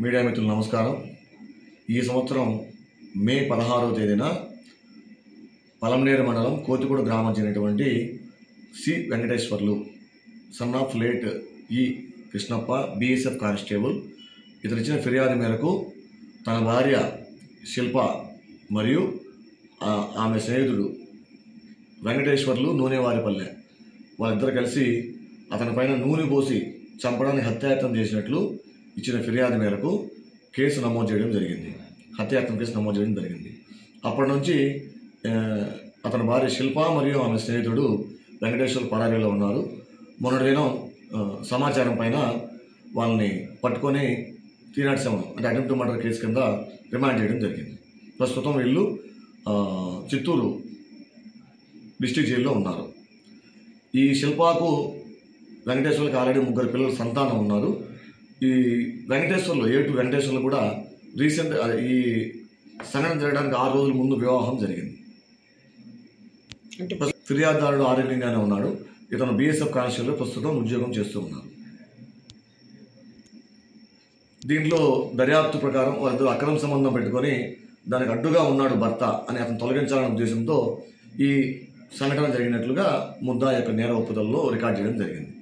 Media మిత్రులు నమస్కారం. ఈ సంవత్సరం మే 16వ తేదీన పలంనేరు మండలం కోతిగూడ గ్రామం చెందినటువంటి C Venkateswarlu son of late E Krishnappa BSF constable ఇతను ఇచ్చిన ఫిర్యాదు మేరకు తన భార్య శిల్ప మరియు ఆమె స్నేహితుడు వెంకటేశ్వర్లు నూనెవారిపల్లె వాళ్ళిద్దరు కలిసి అతని పైన నూనె పోసి చంపడానికి హత్యాయత్నం చేసినట్లు ఇచ్చిన ఫిర్యాదు మేరకు కేసు నమోదు చేయడం జరిగింది. హత్యాయత్నం కేసు నమోదు చేయడం జరిగింది. అప్పటి నుంచి అతని భార్య శిల్ప మరియు ఆమె స్నేహితుడు వెంకటేశ్వర్ పరారీలో ఉన్నారు. మొన్నటి దినం సమాచారం పైన వాళ్ళని పట్టుకొని 307 అంటే అటెంప్ట్ మర్డర్ కేసు కింద రిమాండ్ చేయడం జరిగింది. ప్రస్తుతం వీళ్ళు చిత్తూరు డిస్ట్రిక్ట్ జైల్లో ఉన్నారు. ఈ శిల్పకు వెంకటేశ్వర్కి ఆల్రెడీ 3 పిల్లల సంతానం ఉన్నారు. ఈ వెంకటేశ్వర్లు వెంకటేశ్వర్లు కూడా రీసెంట్ ఈ సంఘటన జరగడానికి 6 రోజుల ముందు వివాహం జరిగింది. ఫిర్యాదుదారుడు ఆరోగ్యంగానే ఉన్నాడు. ఇతను బీఎస్ఎఫ్ కానిస్టేబుల్ ప్రస్తుతం ఉద్యోగం చేస్తూ ఉన్నాడు. దీంట్లో దర్యాప్తు ప్రకారం వాళ్ళిద్దరు అక్రమ సంబంధం పెట్టుకొని దానికి అడ్డుగా ఉన్నాడు భర్త అని అతను తొలగించాలనే ఉద్దేశంతో ఈ సంఘటన జరిగినట్లుగా ముద్దాయి యొక్క నేర ఒప్పుదలలో రికార్డ్ చేయడం జరిగింది.